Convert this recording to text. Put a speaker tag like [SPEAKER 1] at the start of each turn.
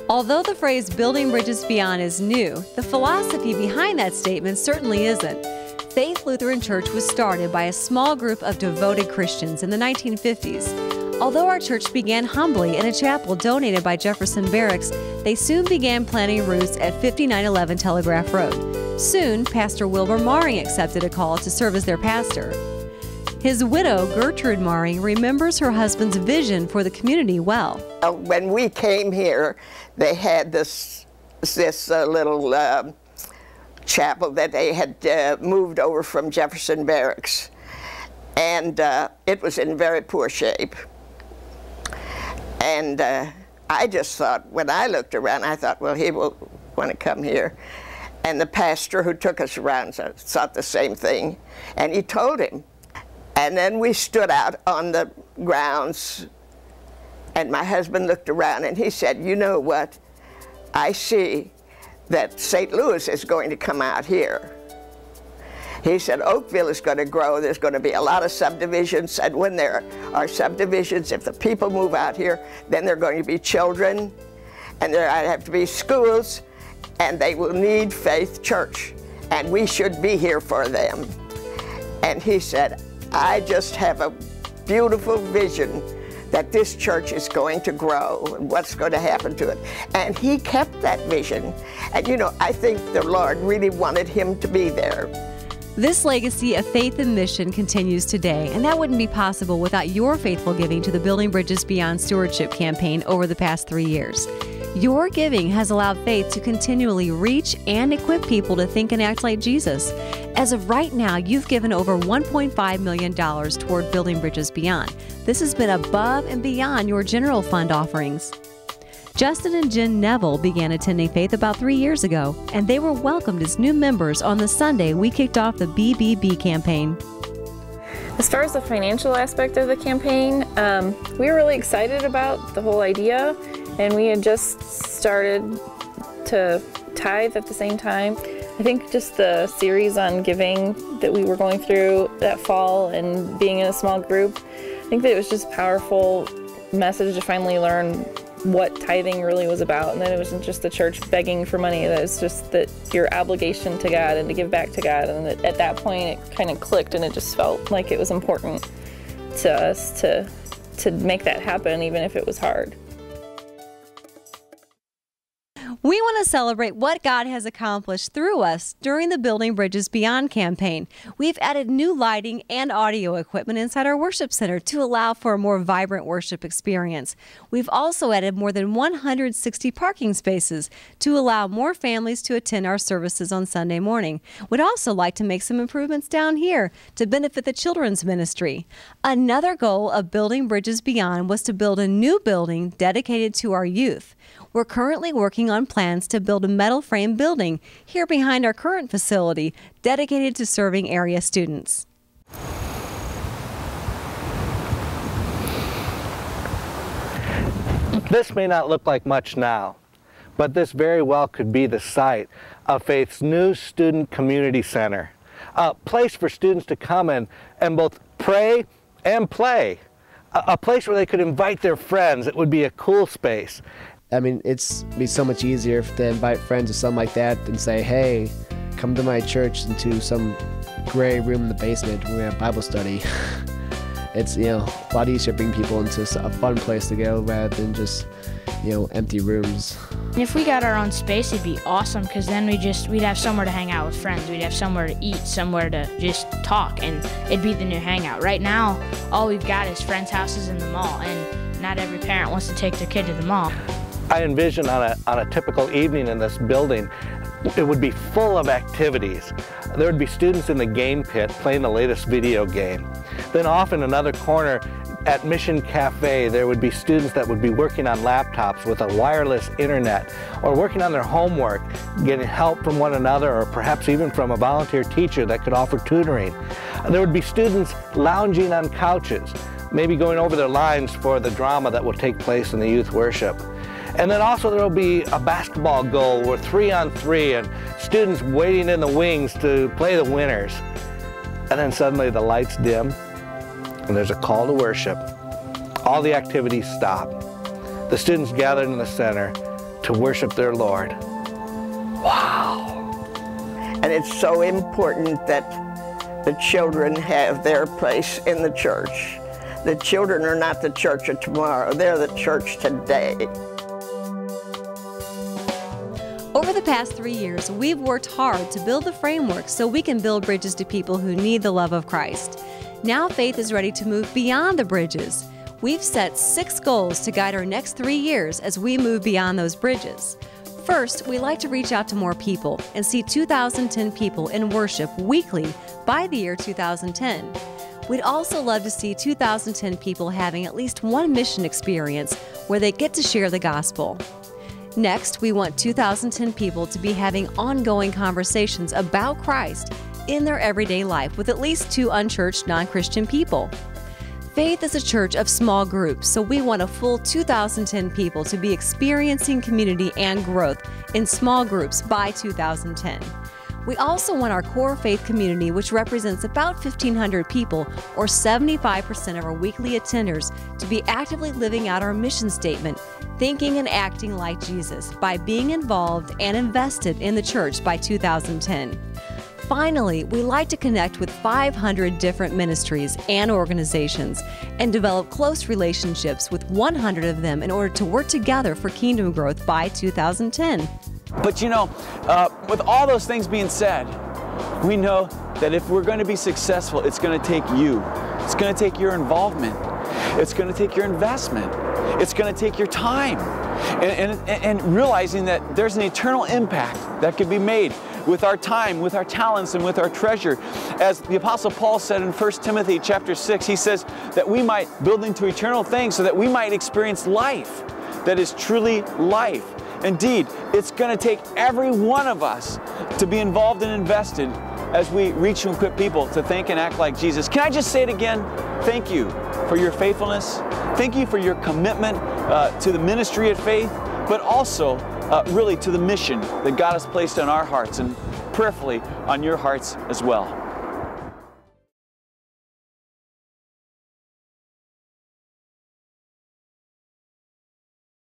[SPEAKER 1] Although the phrase building bridges beyond is new, the philosophy behind that statement certainly isn't. Faith Lutheran Church was started by a small group of devoted Christians in the 1950s. Although our church began humbly in a chapel donated by Jefferson Barracks, they soon began planting roots at 5911 Telegraph Road. Soon, Pastor Wilbur Maring accepted a call to serve as their pastor. His widow, Gertrude Maring, remembers her husband's vision for the community well.
[SPEAKER 2] When we came here, they had this little chapel that they had moved over from Jefferson Barracks, and it was in very poor shape. And I just thought, when I looked around, I thought, well, he will want to come here. And the pastor who took us around thought the same thing, and he told him. And then we stood out on the grounds, and my husband looked around and he said, you know what, I see that St. Louis is going to come out here. He said Oakville is going to grow, there's going to be a lot of subdivisions, and when there are subdivisions, if the people move out here, then there are going to be children, and there have to be schools, and they will need Faith Church, and we should be here for them. And he said, I just have a beautiful vision that this church is going to grow and what's going to happen to it. And he kept that vision. And you know, I think the Lord really wanted him to be there.
[SPEAKER 1] This legacy of faith and mission continues today, and that wouldn't be possible without your faithful giving to the Building Bridges Beyond Stewardship campaign over the past 3 years. Your giving has allowed Faith to continually reach and equip people to think and act like Jesus. As of right now, you've given over $1.5 million toward Building Bridges Beyond. This has been above and beyond your general fund offerings. Justin and Jen Neville began attending Faith about 3 years ago, and they were welcomed as new members on the Sunday we kicked off the BBB campaign.
[SPEAKER 3] As far as the financial aspect of the campaign, we were really excited about the whole idea, and we had just started to tithe at the same time. I think just the series on giving that we were going through that fall and being in a small group, I think that it was just a powerful message to finally learn what tithing really was about, and that it wasn't just the church begging for money, that it's just that your obligation to God and to give back to God. And that at that point it kind of clicked, and it just felt like it was important to us to make that happen, even if it was hard.
[SPEAKER 1] We want to celebrate what God has accomplished through us during the Building Bridges Beyond campaign. We've added new lighting and audio equipment inside our worship center to allow for a more vibrant worship experience. We've also added more than 160 parking spaces to allow more families to attend our services on Sunday morning. We'd also like to make some improvements down here to benefit the children's ministry. Another goal of Building Bridges Beyond was to build a new building dedicated to our youth. We're currently working on plans to build a metal frame building here behind our current facility dedicated to serving area students.
[SPEAKER 4] This may not look like much now, but this very well could be the site of Faith's new Student Community Center, a place for students to come and both pray and play, a place where they could invite their friends. It would be a cool space.
[SPEAKER 5] I mean, it's be so much easier to invite friends or something like that than say, hey, come to my church into some gray room in the basement where we have Bible study. It's, a lot easier to bring people into a fun place to go rather than just, empty rooms.
[SPEAKER 6] If we got our own space, it'd be awesome, because then we'd have somewhere to hang out with friends. We'd have somewhere to eat, somewhere to just talk, and it'd be the new hangout. Right now, all we've got is friends' houses in the mall, and not every parent wants to take their kid to the mall.
[SPEAKER 4] I envision on a typical evening in this building, it would be full of activities. There would be students in the game pit playing the latest video game. Then off in another corner at Mission Cafe, there would be students that would be working on laptops with a wireless internet, or working on their homework, getting help from one another, or perhaps even from a volunteer teacher that could offer tutoring. There would be students lounging on couches, maybe going over their lines for the drama that will take place in the youth worship. And then also there will be a basketball goal where 3-on-3 and students waiting in the wings to play the winners. And then suddenly the lights dim and there's a call to worship. All the activities stop. The students gathered in the center to worship their Lord. Wow.
[SPEAKER 2] And it's so important that the children have their place in the church. The children are not the church of tomorrow, they're the church today.
[SPEAKER 1] Over the past 3 years, we've worked hard to build the framework so we can build bridges to people who need the love of Christ. Now Faith is ready to move beyond the bridges. We've set 6 goals to guide our next 3 years as we move beyond those bridges. First, we like to reach out to more people and see 2,010 people in worship weekly by the year 2010. We'd also love to see 2,010 people having at least one mission experience where they get to share the gospel. Next, we want 2,010 people to be having ongoing conversations about Christ in their everyday life with at least 2 unchurched non-Christian people. Faith is a church of small groups, so we want a full 2,010 people to be experiencing community and growth in small groups by 2010. We also want our core faith community, which represents about 1,500 people, or 75% of our weekly attenders, to be actively living out our mission statement, thinking and acting like Jesus, by being involved and invested in the church by 2010. Finally, we like to connect with 500 different ministries and organizations and develop close relationships with 100 of them in order to work together for kingdom growth by 2010.
[SPEAKER 7] But you know, with all those things being said, we know that if we're going to be successful, it's going to take you. It's going to take your involvement. It's going to take your investment. It's going to take your time. And realizing that there's an eternal impact that could be made with our time, with our talents, and with our treasure. As the Apostle Paul said in 1 Timothy chapter 6, he says that we might build into eternal things so that we might experience life that is truly life. Indeed, it's going to take every one of us to be involved and invested as we reach and equip people to think and act like Jesus. Can I just say it again? Thank you for your faithfulness. Thank you for your commitment to the ministry of faith, but also really to the mission that God has placed on our hearts and prayerfully on your hearts as well.